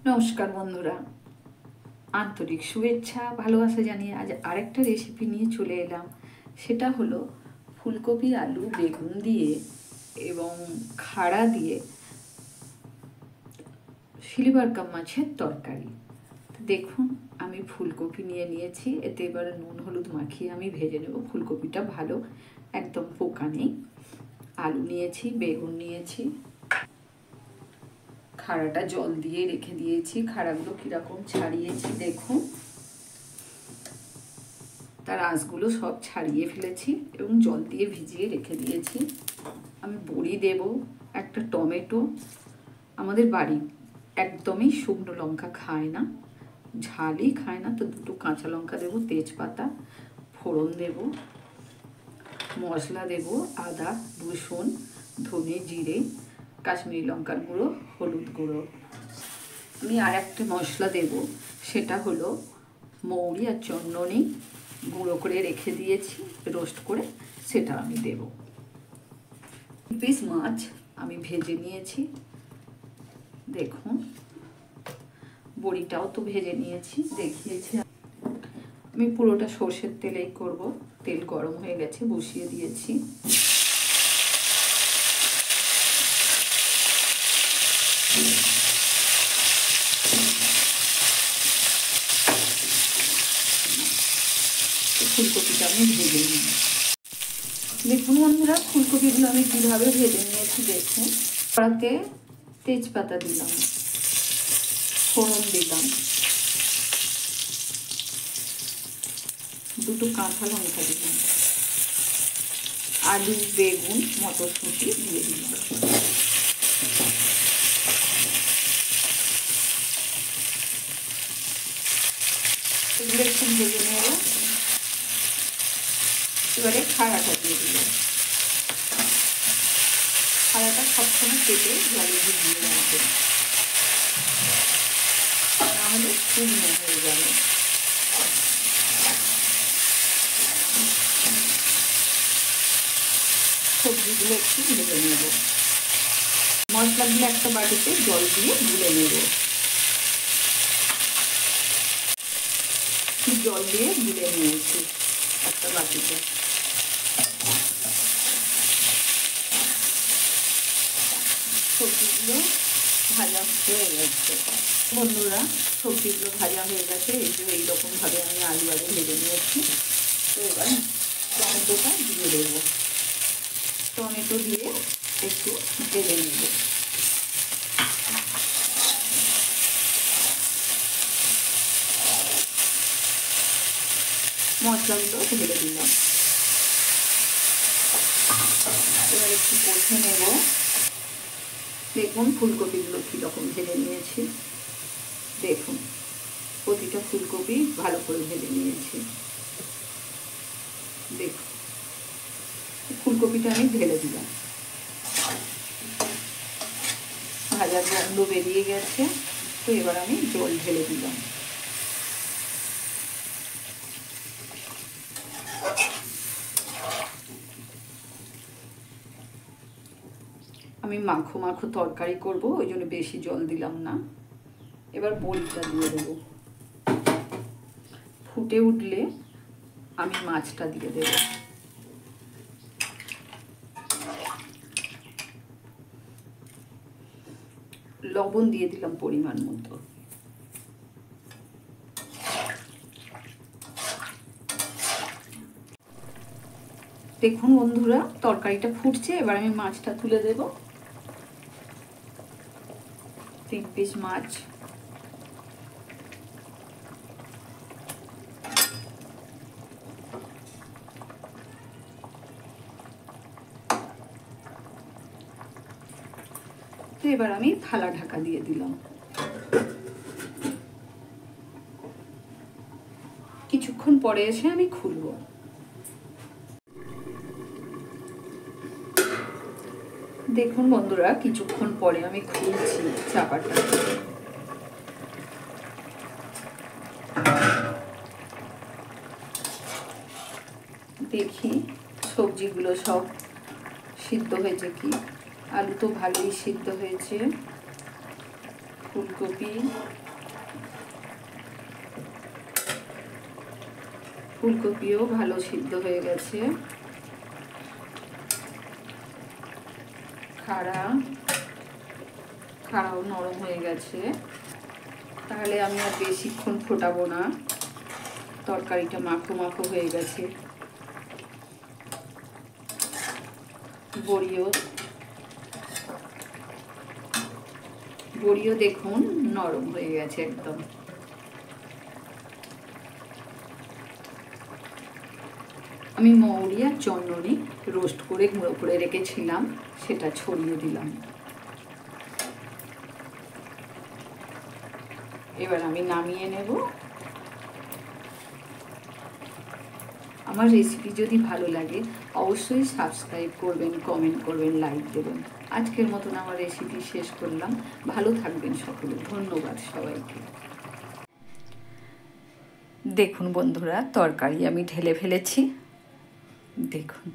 নমস্কার বন্ধুরা, আন্তরিক শুভেচ্ছা ভালোবাসা জানিয়ে আজ আরেকটা রেসিপি নিয়ে চলে এলাম। সেটা হলো ফুলকপি আলু বেগুন দিয়ে এবং খাড়া দিয়ে সিলভার কাপ মাছের তরকারি। দেখুন, আমি ফুলকপি নিয়ে নিয়েছি, এতে এবারে নুন হলুদ মাখিয়ে আমি ভেজে নেব। ফুলকপিটা ভালো একদম পোকা নেই। আলু নিয়েছি, বেগুন নিয়েছি, খাড়াটা জল দিয়ে রেখে দিয়েছি। খাড়াগুলো কীরকম ছাড়িয়েছি দেখুন, তার আঁশগুলো সব ছাড়িয়ে ফেলেছি এবং জল দিয়ে ভিজিয়ে রেখে দিয়েছি। আমি বড়ি দেব, একটা টমেটো, আমাদের বাড়ি একদমই শুকনো লঙ্কা খায় না, ঝালই খায় না, তো দুটো কাঁচা লঙ্কা দেবো, তেজপাতা, ফোড়ন দেব, মশলা দেব আদা রসুন ধনে জিরে, কাশ্মীরি লঙ্কার গুঁড়ো, হলুদ গুঁড়ো। আমি আর একটা মশলা দেব, সেটা হলো মৌরি আর চন্দনী গুঁড়ো করে রেখে দিয়েছি রোস্ট করে, সেটা আমি দেব। পিস মাছ আমি ভেজে নিয়েছি, দেখুন বড়িটাও তো ভেজে নিয়েছি, দেখিয়েছি। আমি পুরোটা সর্ষের তেলেই করব। তেল গরম হয়ে গেছে, বসিয়ে দিয়েছি। ফুলকপিটা আমি ভেজে নিই। দেখুন বন্ধুরা, ফুলকপিগুলো আমি কীভাবে ভেজে নিয়েছি দেখুন। কড়াতে তেজপাতা দিলাম, ফোড়ন দিলাম, দুটো কাঁচা লঙ্কা দিলাম, আলু বেগুন মটরশুঁটি দিয়ে দিলাম। এগুলো একটু ভেজে নেব। এবারে খাড়াটা দিয়ে দিলাম। খাড়াটা সবসময় কেটে জলে ভিজিয়ে রাখবেন, নাহলে শুকনো হয়ে যাবে। সবজিগুলো একটু ভেজে নেব। মশলাগুলো একটা বাটিতে জল দিয়ে গুলে নেব, জল দিয়ে গুলে নিয়েছি একটা বাটিতে। সবজিগুলো ভাজা হয়ে গেছে বন্ধুরা, সবজিগুলো ভাজা হয়ে গেছে। এই যে এইরকমভাবে আমি আলু ভেজে নিয়েছি। তো এবার টমেটোটা দিয়ে দেবো, টমেটো দিয়ে একটু ভেজে নেব। মশলাগুলো ঢেলে দিলাম। এবার একটু কষে নেব। দেখুন ফুলকপিগুলো কীরকম ভেজে নিয়েছি, দেখুন প্রতিটা ফুলকপি ভালো করে ভেজে নিয়েছি। দেখুন ফুলকপিটা আমি ঢেলে দিলাম, ভাজার গন্ধ বেরিয়ে গেছে। তো এবার আমি জল ঢেলে দিলাম। আমি মাখো মাখো তরকারি করব, ওই জন্য বেশি জল দিলাম না। এবার বড়িটা দিয়ে দেবো। ফুটে উঠলে আমি মাছটা দিয়ে দেব। লবণ দিয়ে দিলাম পরিমাণ মতো। দেখুন বন্ধুরা, তরকারিটা ফুটছে। এবার আমি মাছটা তুলে দেব। 3 পিস মাছ। তো এবার আমি থালা ঢাকা দিয়ে দিলাম। কিছুক্ষণ পরে এসে আমি খুলব। দেখুন বন্ধুরা, কিছুক্ষণ পরে আমি খুলছি চাপাটা। দেখি সবজিগুলো সব সিদ্ধ হয়েছে কি। আলু তো ভালোই সিদ্ধ হয়েছে। ফুলকপিও ভালো সিদ্ধ হয়ে গেছে। খাড়াও নরম হয়ে গেছে। তাহলে আমি আর বেশিক্ষণ ফোটাবো না, তরকারিটা মাখো মাখো হয়ে গেছে। বড়িও দেখুন নরম হয়ে গেছে একদম। আমি মৌরি আর চন্দনী রোস্ট করে গুঁড়ো করে রেখেছিলাম, সেটা ছড়িয়ে দিলাম। এবার আমি নামিয়ে নেব। আমার রেসিপি যদি ভালো লাগে অবশ্যই সাবস্ক্রাইব করবেন, কমেন্ট করবেন, লাইক দেবেন। আজকের মতন আমার রেসিপি শেষ করলাম। ভালো থাকবেন সকলে। ধন্যবাদ সবাইকে। দেখুন বন্ধুরা, তরকারি আমি ঢেলে ফেলেছি। দেখুন।